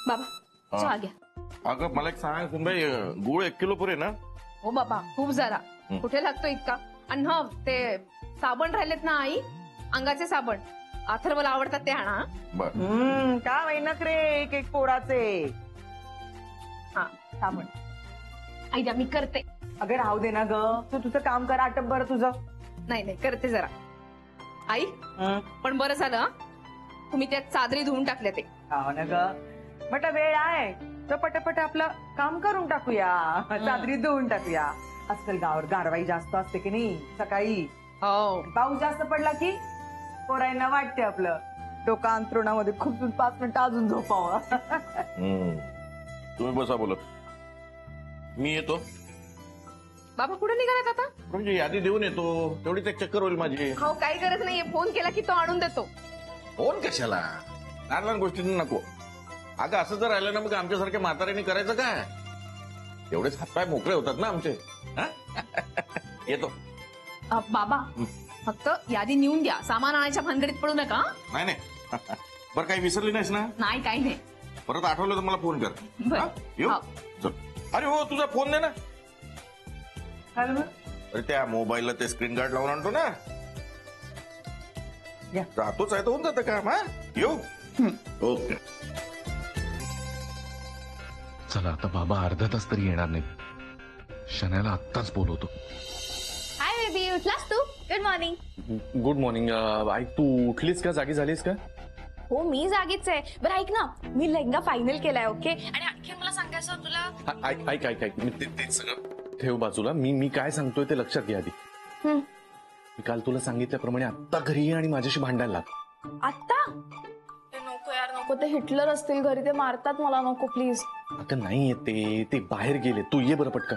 बाबा चहा घ्या. अगं मला एक सांग सुनबाई, गुळ 1 किलो पुरे ना? हो बाबा खूप जरा, कुठे लागतो इतका. आणि हा ते साबण राहिलेत ना आई, अंगाचे साबण अथर्वला आवडतात ते आणा. बर. का महिनक रे एक एक पोराचे. हा साबण आई द्या, मी करते. अगं राहू दे ना ग, तू तुझं काम कर, आटप बरं तुझं. नाही नाही करते जरा. आई पण बरं झालं हं, तुम्ही त्या चादरी धुवून टाकल्या ते. हो ना ग, म्हटलं वेळ आहे तर पटापट आपलं काम करून टाकूया, चादरी धुवून टाकूया. आजकाल गावावर गारवाई जास्त असते की नाही सकाळी. हो पाऊस जास्त पडला की पोरांना वाटते आपलं डोकं अंथरुणामध्ये खूप 5 मिनिटं अजून झोपावं. तुम्ही बसा बोलत, मी येतो. बाबा कुठे निघालात आता? म्हणजे यादी देऊन येतो, तेवढीच एक चक्कर होईल माझी. हो काही गरज नाहीये, फोन केला की तो आणून देतो. फोन कशाला, लहान लहान गोष्टींना नको. अगं असं जर राहिलं ना मग आमच्यासारख्या म्हाताऱ्यांनी करायचं काय? एवढेच हातपाय मोकळे होतात ना आमचे. येतो. बाबा फक्त यादी नेऊन द्या, सामान आणायच्या भानगडीत पडू नका. नाही नाही बरं, काही विसरली नाहीस ना? नाही काही नाही. परत आठवलं तर मला फोन कर. बरं. येऊ हो. चल. अरे हो, तुझा फोन दे ना. हॅलो अरे त्या मोबाईलला ते स्क्रीन गार्ड लावून आणतो ना. राहतोच आहे तर होऊन जातं काम. हा येऊ. ओके. चला आता बाबा अर्धा तास तरी येणार नाही. शनाला आत्ताच बोलवतो. हाय बेबी, उठलास तू? Good morning. Good morning. ऐक, तू उठलीस का, जागी झालीस का? हो मी जागीच आहे. बरं ऐक ना, मी लेहंगा फायनल केलाय. ओके, आणि आणखी मला सांगायचं तुला. ऐक ऐक ऐक, मी ते सगळं ठेव बाजूला. मी काय सांगतोय ते लक्षात घ्या आधी. मी काल तुला सांगितल्याप्रमाणे आत्ता घरी ये आणि माझ्याशी भांडायला लाग. आत्ता? नको यार नको, ते हिटलर असतील घरी, ते मारतात मला. नको प्लीज. अगं नाही येते, ते बाहेर गेले. तू ये बरं पटकन.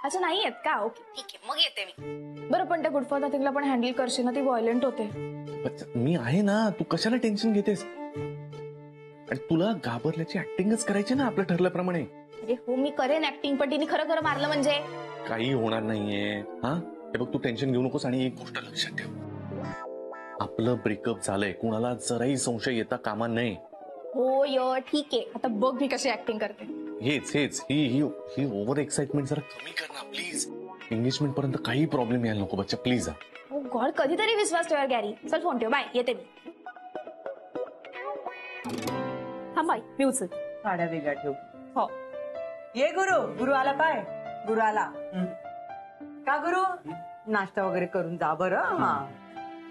अच्छा नाही येत का? ओके ठीक आहे, मग येते मी. बरं पण त्या गुड फॉर नथिंगला पण हँडल करशील ना, ती व्हायलेंट होते. मी आहे ना, तू कशाला टेन्शन घेतेस? आणि तुला घाबरल्याची ऍक्टिंगच करायची ना आपलं ठरल्याप्रमाणे. अरे हो मी करेन ऍक्टिंग, पण तिने खरं खरं मारलं म्हणजे. काही होणार नाहीये. हा हे बघ, तू टेन्शन घेऊ नकोस. आणि एक गोष्ट लक्षात ठेव, आपलं ब्रेकअप झालंय, कुणाला जराही संशय येता कामा नये. हो य ठीक आहे. आता बघ मी कशी ऍक्टिंग करते. हेच ही ओव्हर एक्साइटमेंट जरा कमी कर ना प्लीज. एंगेजमेंट पर्यंत काही प्रॉब्लेम यायला नको बच्चा, प्लीज. हो गॉड, कधीतरी विश्वास ठेवा गॅरी. चल फोन ठेव, बाय, येते मी. हा बाय, मी उचल. साड्या वेगळ्या ठेव. हो ये गुरु. गुरु आला काय? गुरु आला का? गुरु नाश्ता वगैरे करून जा बरं. हा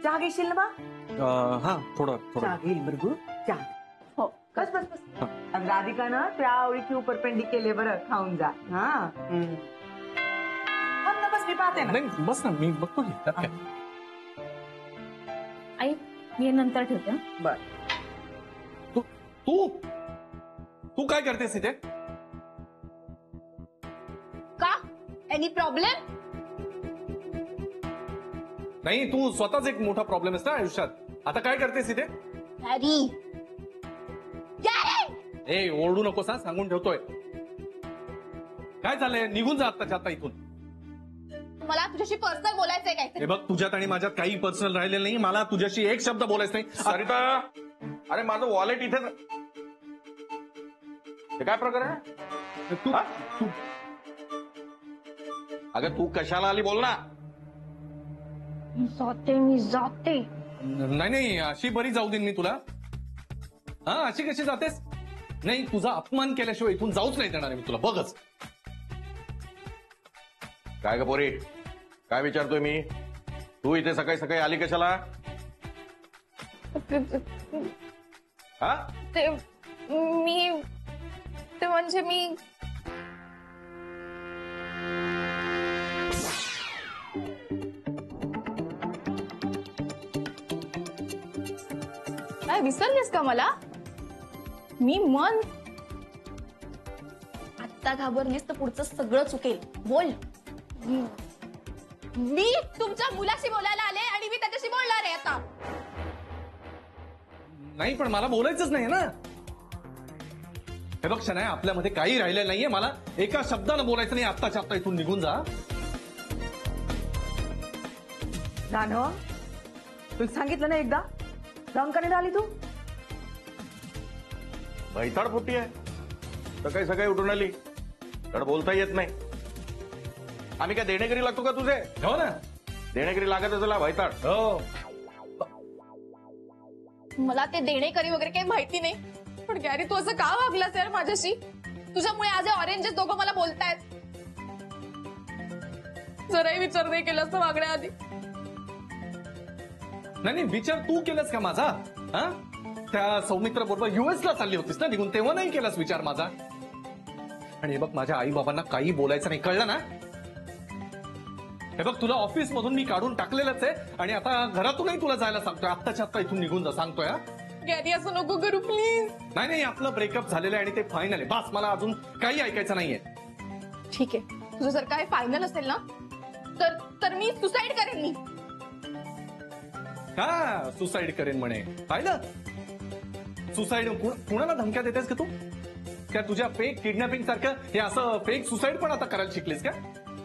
चहा घेशील ना बा? हा थोडा चहा घेईल बरं गुरु. चहा हो. बस बस बस. आणि राधिका ना त्या आवळीची उपरपेंडी केले बरं, खाऊन जा. हा बस, मी पाहते ना. नाही बस ना, मी बघतो की त्यात काय. आई मी नंतर ठेवते. बर. तू तू काय करतेस इथे? का? Any problem? नाही, तू स्वतःच एक मोठा प्रॉब्लेम आहेस ना आयुष्यात. आता काय करतेस इथे? गॅरी ए ओरडू नकोस हा, सांगून ठेवतोय. काय झालंय? निघून जा आत्ताच्या आता इथून. मला तुझ्याशी पर्सनल बोलायचंय काय? हे बघ, तुझ्यात आणि माझ्यात काही पर्सनल राहिलेलं नाही. मला तुझ्याशी एक शब्द बोलायचं नाही. सरिता, अरे माझं वॉलेट इथेच. हे काय प्रकार आहे? तू अगं तू कशाला आली बोल ना. मी जाते. नाही अशी बरी जाऊ देईन मी तुला. हा अशी कशी जातेस? नाही, तुझा अपमान केल्याशिवाय इथून जाऊच नाही देणार मी तुला. बघच. काय ग पोरी, काय विचारतोय मी? तू इथे सकाळी सकाळी आली कशाला? हा ते म्हणजे मी काय विसरलीस का मला? मी मन आत्ता घाबरलीस तर पुढचं सगळं चुकेल. बोल. मी तुमच्या मुलाशी बोलायला आले आणि मी त्याच्याशी बोलणार आहे आता. नाही पण मला बोलायचंच नाही ना. हे बघ शनाया, आपल्यामध्ये काही राहिलेलं नाहीये. मला एका शब्दानं बोलायचं नाही. आत्ताच्या आत्ता इथून निघून जा. नानो, तुला सांगितलं ना एकदा, जाऊन का नाही आली तू? भैताड फुटी आहे. सकाळी सकाळी उठून आली तर बोलता येत नाही. आम्ही काय देणेकरी लागतो का तुझे? हो ना. देणेकरी लागत असेल भैताड. हो. मला ते देणेकरी वगैरे काही माहिती नाही, पण गॅरी तू असं का वागलास यार माझ्याशी? तुझ्यामुळे आज ऑरेंजेस दोघं मला बोलतायत. जराही विचार नाही केला असं वागण्याआधी. नाही विचार तू केलास का माझा? हा, त्या सौमित्र बरोबर युएसला चालली होतीस ना निघून, तेव्हा नाही केलास विचार माझा? आणि हे बघ, माझ्या आई बाबांना काही बोलायचं नाही, कळलं ना? हे बघ, तुला ऑफिस मधून मी काढून टाकलेलंच आहे आणि आता घरातूनही तुला जायला सांगतोय. आत्ताच्या आत्ता इथून निघून जा सांगतोय. गॅरी असं नको करू प्लीज. नाही, आपलं ब्रेकअप झालेलं आहे आणि ते फायनल आहे. बस, मला अजून काही ऐकायचं नाहीये. ठीक आहे, तुझं जर काय फायनल असेल ना तर मी सुसाईड करेन. मी का सुसाईड करेन म्हणे? पाहिलं, सुसाईड कुणाला धमक्या देतेस का तू? त्या तुझ्या फेक किडनॅपिंग सारखं हे असं फेक सुसाईड पण आता करायला शिकलीस का?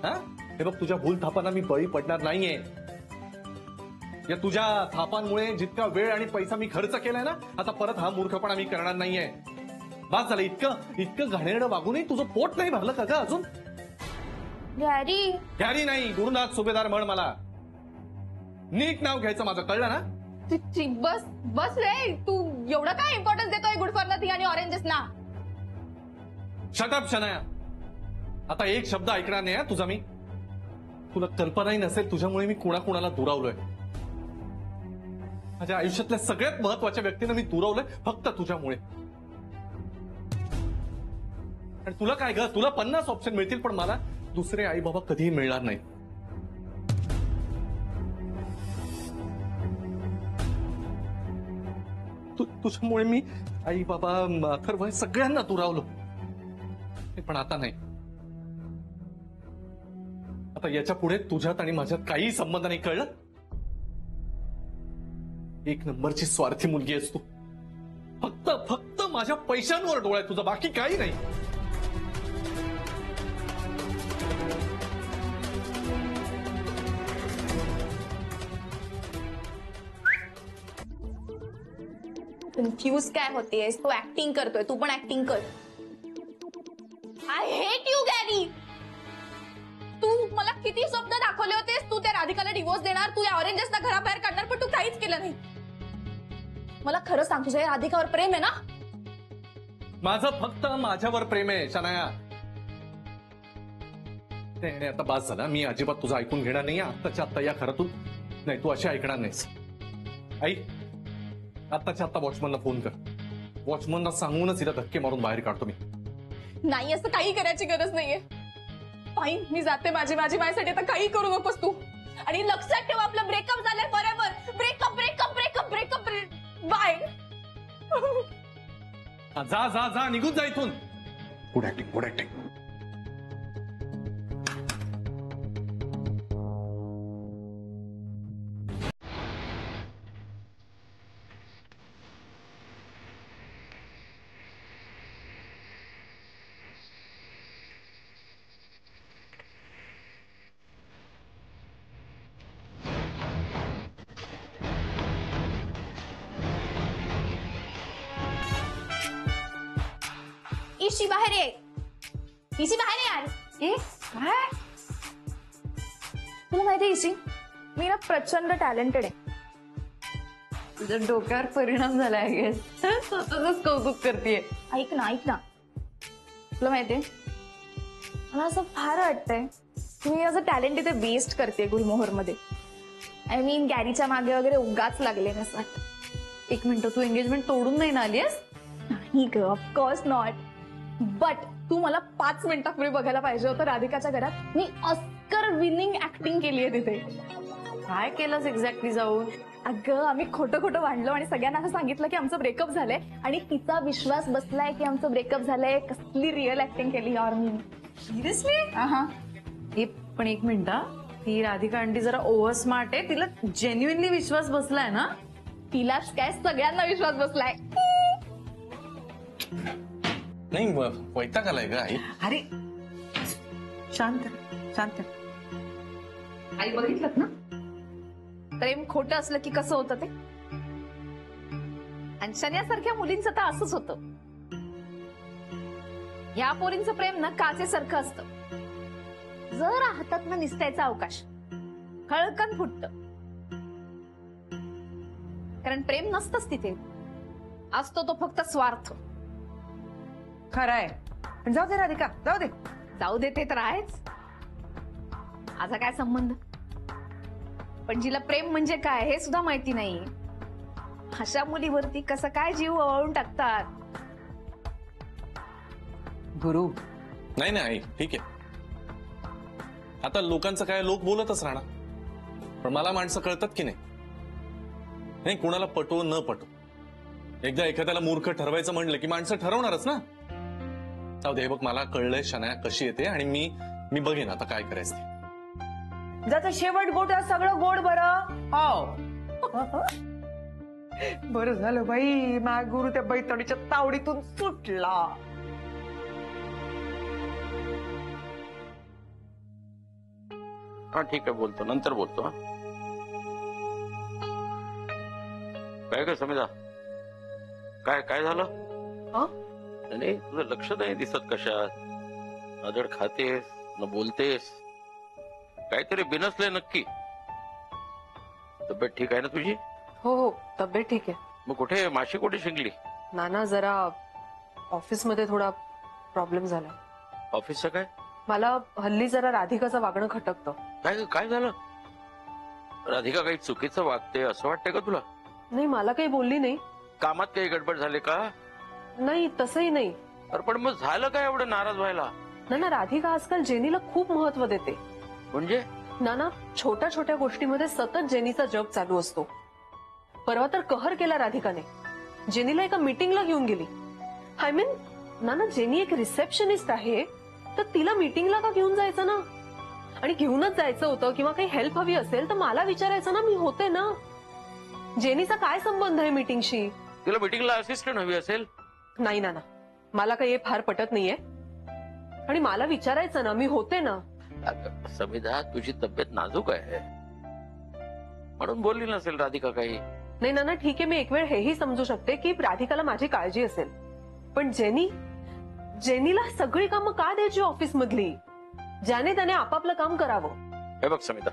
हा, हे बघ, तुझ्या भूल थापांना मी बळी पडणार नाहीये. या तुझ्या थापांमुळे जितका वेळ आणि पैसा मी खर्च केलाय ना, आता परत हा मूर्खपणा मी करणार नाहीये. बस झालं. इतकं घाणेरडं वागूनही तुझं पोट नाही भरलं का ग अजून? गॅरी गॅरी नाही, गुरुनाथ सुभेदार म्हण मला. नीट नाव घ्यायचं माझं, कळलं ना? बस बस रे, तू एवढं काय इम्पॉर्टन्स देतोय गुड फॉर नथिंग आणि ऑरेंजेस ना? शटअप शनाया, आता एक शब्द ऐकणार नाही तुझा मी. तुला कल्पनाही नसेल तुझ्यामुळे मी कुणाकुणाला दुरावलोय. माझ्या आयुष्यातल्या सगळ्यात महत्वाच्या व्यक्तींना मी दुरावलंय फक्त तुझ्यामुळे. आणि तुला काय ग, तुला 50 ऑप्शन मिळतील पण मला दुसरे आई बाबा कधीही मिळणार नाही. तुझ्यामुळे मी आई बाबा अथर्व सगळ्यांना दुरावलो. पण आता नाही. आता याच्या पुढे तुझ्यात आणि माझ्यात काही संबंध नाही, कळलं? एक नंबरची स्वार्थी मुलगी आहेस तू. फक्त माझ्या पैशांवर डोळा आहे तुझा, बाकी काही नाही. कन्फ्यूज काय होतेस? तू ऍक्टिंग करतोय, तू पण ऍक्टिंग कर. I hate you Gary. तू मला किती स्वप्न दाखवले होतेस, तू त्या राधिकाला डिवोर्स देणार, तू या ऑरेंजेसला घराबाहेर काढणार, पण तू काहीच केलं नाही. मला खरं सांग, तुझ्या या राधिकावर प्रेम आहे ना? माझं फक्त माझ्यावर प्रेम आहे शनाया. नाही, आता बास झाला. मी अजिबात तुझं ऐकून घेणार नाही आत्ताच्या आत्ता या घरातून. नाही, तू अशी ऐकणार नाहीस. आई, आत्ताच्या आत्ता वॉचमनला फोन कर. वॉचमनला सांगूनच हिला धक्के मारून बाहेर काढतो मी. नाही, असं काही करायची गरज नाहीये. फाईन, मी जाते. माझ्यासाठी आता काही करू नकोस तू. आणि लक्षात ठेव, आपलं ब्रेकअप झालंय बरोबर. Breakup breakup breakup breakup bye. जा निघून जा इथून. Good acting, good acting. इशी बाहेर ये. इशी बाहेर ये यार. काय? तुला माहितीये इशी, मी ना प्रचंड टॅलेंटेड आहे. तुझ्या डोक्यावर परिणाम झाला आहे. स्वतःच कौतुक करतेय. ऐक ना, तुला माहितीये, मला असं फार वाटतंय की मी माझं टॅलेंट इथे वेस्ट करते गुलमोहर मध्ये. आय मीन गॅरीच्या मागे वगैरे उगाच लागले असं वाटतं. एक मिनिट, तू एंगेजमेंट तोडून नाही ना आलीस? नाही ग, ऑफकोर्स नॉट. बट तू मला 5 मिनिटापूर्वी बघायला पाहिजे होतं राधिकाच्या घरात. मी ऑस्कर विनिंग ऍक्टिंग केली आहे तिथे. काय केलंस एक्झॅक्टली जाऊन? अगं, आम्ही खोटं भांडलो आणि सगळ्यांना असं सांगितलं की आमचं ब्रेकअप झालंय आणि तिचा विश्वास बसलाय की आमचं ब्रेकअप झालंय. कसली रिअल ऍक्टिंग केली यार मी. सिरियसली? हा. हे पण एक मिनिट, ती राधिका आंटी जरा ओव्हर स्मार्ट आहे. तिला जेन्युइनली विश्वास बसलाय ना? तिलाच काय, सगळ्यांना विश्वास बसलाय. नाही, वैताग आलाय ग आई. अरे शांत. आई बघितलं ना, प्रेम खोटं असलं की कसं होतं ते. आणि शन्यासारख्या मुलींचं तर असंच होतं. या पोरींचं प्रेम ना काचेसारखं असतं, जर हातातनं निसटायचा अवकाश खळकन फुटत. कारण प्रेम नसतंच तिथे, असतो तो फक्त स्वार्थ. खरंय. पण जाऊ दे राधिका, जाऊ दे. जाऊ दे, ते तर आहेच. माझा काय संबंध? पण जिला प्रेम म्हणजे काय हे सुद्धा माहिती नाही, अशा मुलीवरती कसं काय जीव ओवाळून टाकतात. गुरु, नाही नाही आई, ठीक आहे. आता लोकांचं काय, लोक बोलतच राहणार. पण मला माणसं कळतात की नाही, कुणाला पटो न पटो, एकदा एखाद्याला मूर्ख ठरवायचं म्हणलं की माणसं ठरवणारच ना. जाऊ दे, बघ मला कळलंय शनाया कशी येते आणि मी बघेन आता काय करायचं ते. ज्याचं शेवट गोड आहे, सगळं गोड. बरं हो. बरं झालं बाई, माझा गुरु त्या बैतडीच्या तावडीतून सुटला. हा ठीक आहे, बोलतो, नंतर बोलतो. हा काय ग समिधा, काय झालं? नाही तुझं लक्ष नाही दिसत कशात, अदड खातेस न बोलतेस, काहीतरी बिनसले नक्की. तब्येत ठीक आहे ना तुझी? हो हो, तब्येत ठीक आहे. मग कुठे माशी कुठे शिंकली? नाना जरा ऑफिस मध्ये थोडा प्रॉब्लेम झाला. ऑफिसचं काय? मला हल्ली जरा राधिकाचं वागणं खटकतं. काय झालं? राधिका काही चुकीचं वागते असं वाटतंय का तुला? नाही, मला काही बोलली नाही. कामात काही गडबड झाले का? नाही तसंही नाही. अरे पण मग झालं काय एवढं नाराज व्हायला? नाना, राधिका आजकाल जेनीला खूप महत्व देते. म्हणजे? नाना, छोट्या छोट्या गोष्टीमध्ये सतत जेनीचा जग चालू असतो. परवा तर कहर केला राधिकाने, जेनीला एका मीटिंगला घेऊन गेली. आय मीन नाना, जेनी एक रिसेप्शनिस्ट आहे, तर तिला मीटिंगला का घेऊन जायचं ना? आणि घेऊनच जायचं होतं किंवा काही हेल्प हवी असेल तर मला विचारायचं ना, मी होते ना. जेनीचा काय संबंध आहे मीटिंगशी? तिला मीटिंगला असिस्टंट हवी असेल? नाही नाना, मला काही हे फार पटत नाहीये. आणि मला विचारायचं ना, मी होते ना. समिधा, तुझी तब्येत नाजूक आहे म्हणून बोलली नसेल राधिका काही. नाही नाना, ठीक आहे, मी एक वेळ हेही समजू शकते की राधिकाला माझी काळजी असेल. पण जेनीला सगळी कामं का द्यायची ऑफिस मधली? ज्याने त्याने आपापलं काम करावं. हे बघ समिता,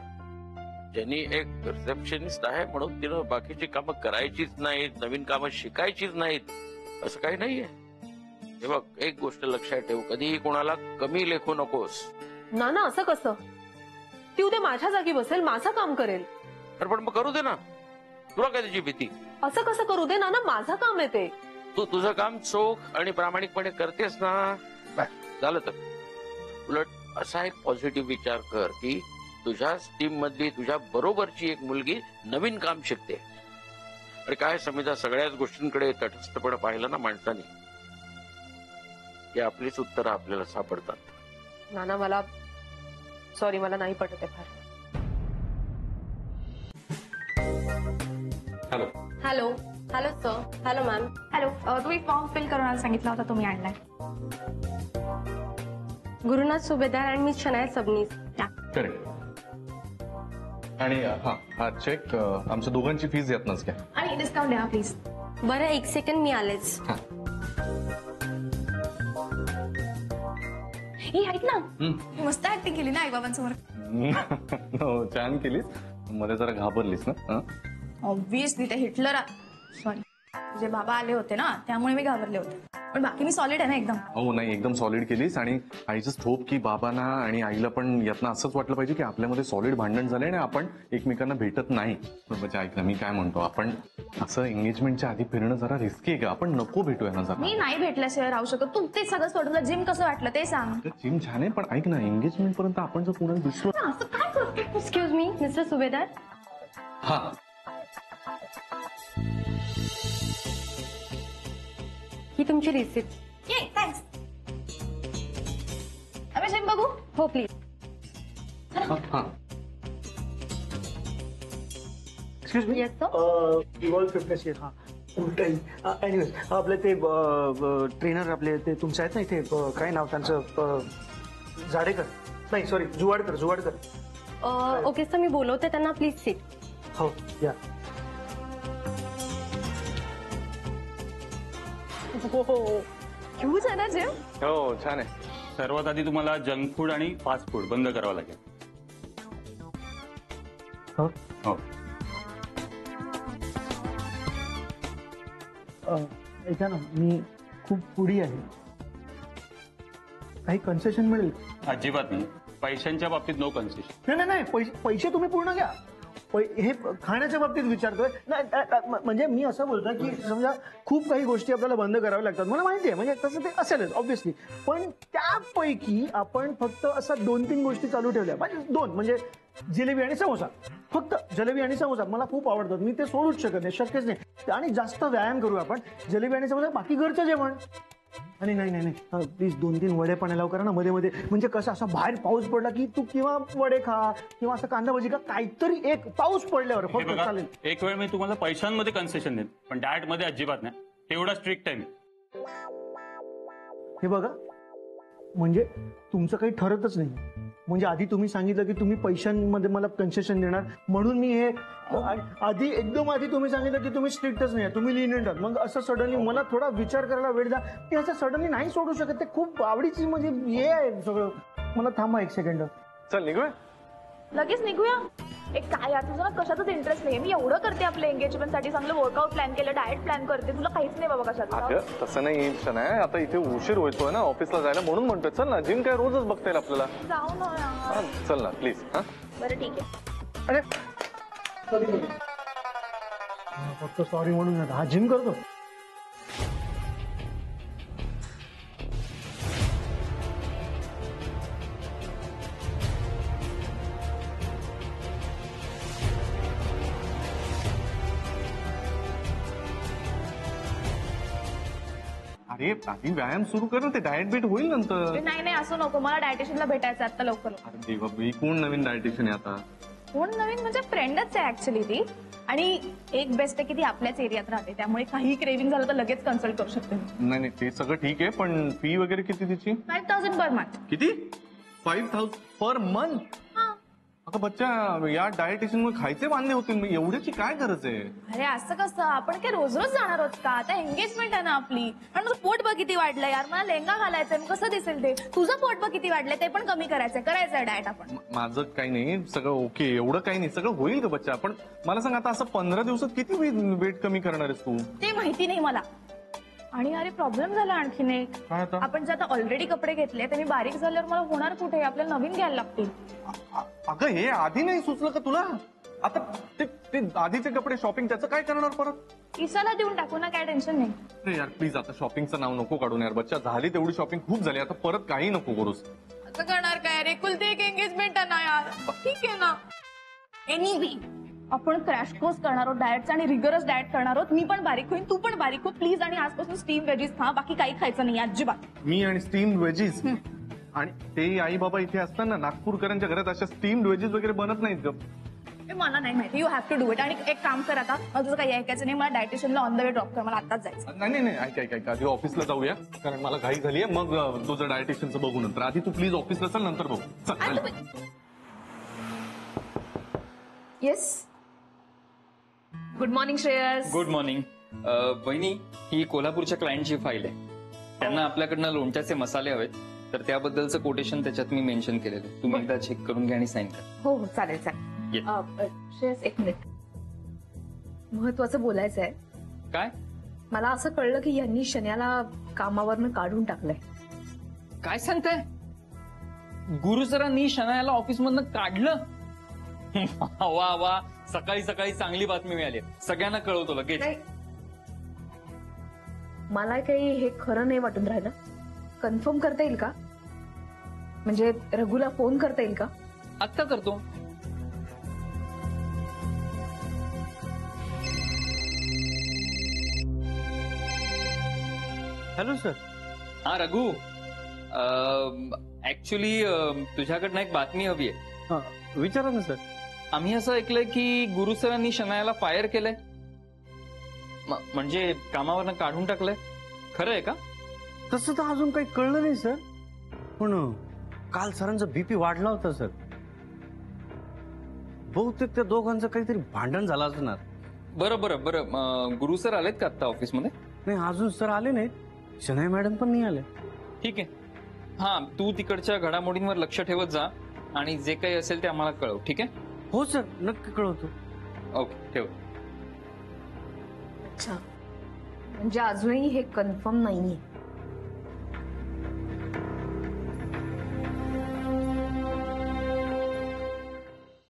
जेनी एक रिसेप्शनिस्ट आहे म्हणून तिनं बाकीची कामं करायचीच नाहीत, नवीन कामं शिकायचीच नाहीत असं काही नाहीये. हे बघ, एक गोष्ट लक्षात ठेव, कधीही कोणाला कमी लेखू नकोस. नाना, असं कसं? ती उद्या माझ्या जागी बसेल, माझं काम करेल. अरे पण मग करू दे ना, तुला काय त्याची भीती? असं कसं करू दे नाना, माझं काम आहे ते. तू तुझं काम चोख आणि प्रामाणिकपणे करतेस ना, झालं तर. उलट असा एक पॉझिटिव्ह विचार कर की तुझ्याच टीम मधली तुझ्या बरोबरची एक मुलगी नवीन काम शिकते. अरे काय समिधा, सगळ्याच गोष्टींकडे तटस्थपणे पाहिलं ना माणसाने, की आपलीच उत्तरं आपल्याला सापडतात. नाना, मला सॉरी, मला नाही पटत आहे फार. Hello hello. Hello sir. Hello ma'am. Hello. तुम्ही फॉर्म फिल करून सांगितला होता, तुम्ही आणलाय. गुरुनाथ सुभेदार आणि मी शनाया सबनीस. करेक्ट. आणि हा चेक आमच्या दोघांची फीस यातनच घ्या. आणि डिस्काउंट द्या प्लीज. बरं, एक सेकंड, मी आलेच. ही ऐक ना, मस्त ऍक्टिंग केली ना आईबाबांसमोर. हो, छान केलीस. मध्ये जरा घाबरलीस ना? ऑब्विसली ते हिटलर, सॉरी, जे बाबा आले होते ना त्यामुळे मी घाबरले होते. पण बाकी मी सॉलिड आहे ना एकदम. हो, नाही, एकदम सॉलिड केलीस. आणि आय जस्ट होप की बाबांना आणि आईला पण यातनं असंच वाटलं पाहिजे की आपल्यामध्ये सॉलिड भांडण झालंय आणि आपण एकमेकांना भेटत नाही. म्हणजे ऐक ना, मी काय म्हणतो, आपण असं एंगेजमेंटच्या आधी फिरणं जरा रिस्की आहे का? आपण नको भेटूया ना जरा. मी नाही भेटल्याशिवाय राहू शकत. तू ते सगळं सोडून जिम कसं वाटलं ते सांग. जिम छान आहे, पण ऐक ना, एंगेजमेंट पर्यंत आपण जर कोणाला दिसलो. असं काय करते? एक्सक्यूज मी, मिस्टर सुभेदार. हा, ही तुमची रिसिप्ट. ये, थँक्स. आम्ही जिम बघू. हो प्लीज. हा. Excuse me, yes sir. Evolve fitness येत. हा उलटाई. एनिवेज, आपले ते ट्रेनर आपले ते तुमचे आहेत ना इथे, काय नाव त्यांचं? जाडेकर, नाही सॉरी, जुवाडकर. ओके सर, मी बोलवते त्यांना, प्लीज सीट. हो या. हो ह्यूज आहे ना जिम? हो छान आहे. सर्वात आधी तुम्हाला जंक फूड आणि फास्ट फूड बंद करावं लागेल. हो. हो. ऐका ना, मी खूप पुढी आहे. काही कन्सेशन मिळेल? अजिबात नाही. पैशांच्या बाबतीत नो कन्सेशन. नाही नाही नाही, पैसे तुम्ही पूर्ण घ्या. हे खाण्याच्या बाबतीत विचारतोय. म्हणजे मी असं बोलतोय की समजा खूप काही गोष्टी आपल्याला बंद कराव्या लागतात, मला माहिती आहे, म्हणजे तसं ते असेलच ऑब्व्हियसली. पण त्यापैकी आपण फक्त असा 2-3 गोष्टी चालू ठेवल्या पाहिजे. 2 म्हणजे जिलेबी आणि समोसा. फक्त जिलेबी आणि समोसा मला खूप आवडतात, मी ते सोडूच शकत नाही, शक्यच नाही. आणि जास्त व्यायाम करू आपण. जिलेबी आणि समोसा, बाकी घरचं जेवण. आणि नाही नाही नाही, प्लीज 2-3 वडे पण अलाव करा ना मध्ये मध्ये. म्हणजे कसं असा बाहेर पाऊस पडला की तू किंवा वडे खा किंवा असं कांदा भजी का, काहीतरी एक पाऊस पडल्यावर फक्त चालेल. एक वेळ मी तुम्हाला पैशांमध्ये कन्सेशन देईन, पण डाएट मध्ये अजिबात नाही. तेवढा स्ट्रिक्ट आहे मी. हे बघा, म्हणजे तुमचं काही ठरतच नाही. म्हणजे आधी तुम्ही सांगितलं की तुम्ही पैशांमध्ये मला कन्सेशन देणार, म्हणून मी हे एकदम आधी तुम्ही सांगितलं की तुम्ही स्ट्रिक्टच नाही, तुम्ही लिनियंट आहात. मग असं सडनली मला थोडा विचार करायला वेळ द्या. ते असं सडनली नाही सोडू शकत, ते खूप आवडीची म्हणजे हे आहे सगळं. मला थांबा 1 सेकंड. चल निघूया. लगेच निघूया. एक काय यार, तुझं ना कशातच इंटरेस्ट नाही. मी एवढं करते आपल्या एंगेजमेंटसाठी, चांगलं वर्कआउट प्लॅन केलं, डाएट प्लॅन करते, तुला काहीच नाही बाबा कशात. अगं तसं नाही नाही, आता इथे उशीर होतोय ना ऑफिसला जायला, म्हणून म्हणतोय चल ना, जिम काय रोजच बघता येईल आपल्याला. जाऊ ना यार. हा, चल ना प्लीज. हा बरं ठीक आहे. अरे फक्त सॉरी म्हणून नका, हा जिम करतो. अरे आधी व्यायाम सुरू कर ना, ते डाएट बीट होईल नंतर. नाही नाही, असं नको, मला डायटिशियनला भेटायचं आता लवकर. अरे देवा बाई, कोण नवीन डायटिशियन आहे आता? कोण नवीन म्हणजे फ्रेंडच आहे ऍक्च्युली ती. आणि एक बेस्ट आहे की ती आपल्याच एरियात राहते, त्यामुळे काही क्रेविंग झालं तर लगेच कन्सल्ट करू शकते. नाही नाही, ते सगळं ठीक आहे, पण फी वगैरे किती तिची? 5,000 पर मंथ. किती? 5,000 पर मंथ? अगं बच्चा, या डायटिशियन मुळे खायचे वांदे होतील, मग एवढ्याची काय गरज आहे? अरे असं कसं, आपण काय रोज रोज जाणार आहोत का? आता एंगेजमेंट आहे ना आपली. आणि तुझं पोट बघ किती वाढलंय यार, मला लेहंगा घालायचंय, मग कसं दिसेल ते? तुझं पोट बघ किती वाढलंय, ते पण कमी करायचंय डाएट आपण. माझं काही नाही, सगळं ओके, एवढं काही नाही, सगळं होईल का बच्चा? पण मला सांग, आता असं 15 दिवसात किती वेट कमी करणार आहेस तू? ते माहिती नाही मला. आणि अरे प्रॉब्लेम झाला आणखीन एक. काय आता? आपण जे आता ऑलरेडी कपडे घेतले ते मी बारीक झाल्यावर मला होणार कुठे? आपल्याला नवीन घ्यायला लागतील. अगं हे आधी नाही सुचलं का तुला? आता ते आधीचे कपडे शॉपिंग त्याचं काय करणार परत? ईसाला देऊन टाकू ना, काय टेन्शन नाही. अरे यार प्लीज, आता शॉपिंगचं नाव नको काढून यार बच्चा. झाली तेवढी शॉपिंग खूप झाली, आता परत काही नको करूस. असं करणार काय रे? कुलते एक एंगेजमेंट आहे ना यार. ठीक आहे ना. एनिवे आपण क्रॅश कोर्स करणार आहोत डाएटचा आणि रिगरस डाएट करणार आहोत. मी पण बारीक होईन, तू पण बारीक हो प्लीज. आणि आजपासून स्टीम वेजीस खा, बाकी काही खायचं नाही अजिबात. मी आणि स्टीम वेजीस? आणि ते आई बाबा इथे असताना नागपूरकरांच्या घरात अशा स्टीम वेजीस वगैरे बनत नाहीत ग. मला नाही माहिती. You have to do it. आणि एक काम कर, आता तुझं काही ऐकायचं नाही, मला डायटिशियनला ऑन द वे ड्रॉप कर, मला आताच जायचं. नाही नाही ऐक आधी ऑफिसला जाऊया, कारण मला घाई झाली आहे. मग तुझं डायटिशियनचं बघू नंतर. आधी तू प्लीज ऑफिसला चल, नंतर बघू. चल. Yes, good morning Shreyas. Good morning. बहिणी, ही कोल्हापूरच्या क्लायंटची फाईल आहे. त्यांना आपल्याकडनं लोणच्याचे मसाले हवेत, तर त्याबद्दलचं कोटेशन त्याच्यात मी मेन्शन केलेलं आहे. तुम्ही एकदा चेक करून घ्या आणि साईन करा. हो हो, चालेल चालेल. श्रेयस, 1 मिनिट, महत्वाचं बोलायचं आहे. काय? मला असं कळलं की यांनी शन्याला कामावरनं काढून टाकलंय. काय सांगताय? गुरु सरांनी शनायाला ऑफिसमधनं काढलं? वा वा, सकाळी सकाळी चांगली बातमी मिळाली. सगळ्यांना कळवतो लगेच. मला काही हे खरं नाही वाटून राहिलं. कन्फर्म करता येईल का? म्हणजे रघुला फोन करता येईल का? आत्ता करतो. Hello sir. हा रघु, ऍक्च्युली तुझ्याकडनं एक बातमी हवी आहे. विचारा ना सर. आम्ही असं ऐकलंय की गुरु सरांनी शनायाला फायर केलंय, म्हणजे कामावरनं काढून टाकलंय. खरं आहे का? तसं तर अजून काही कळलं नाही सर, पण काल सरांचा बीपी वाढला होता सर. बहुतेक त्या दोघांचं काहीतरी भांडण झालं असणार. बरं बरं बरं, गुरु सर आलेत का आता ऑफिसमध्ये? नाही, अजून सर आले नाहीत, शनाई मॅडम पण नाही आल्या. ठीक आहे. हा, तू तिकडच्या घडामोडींवर लक्ष ठेवत जा आणि जे काही असेल ते आम्हाला कळव. ठीक आहे? हो सर, नक्की कळवतो. ओके, ठेव. अच्छा, म्हणजे अजूनही हे कन्फर्म नाहीये.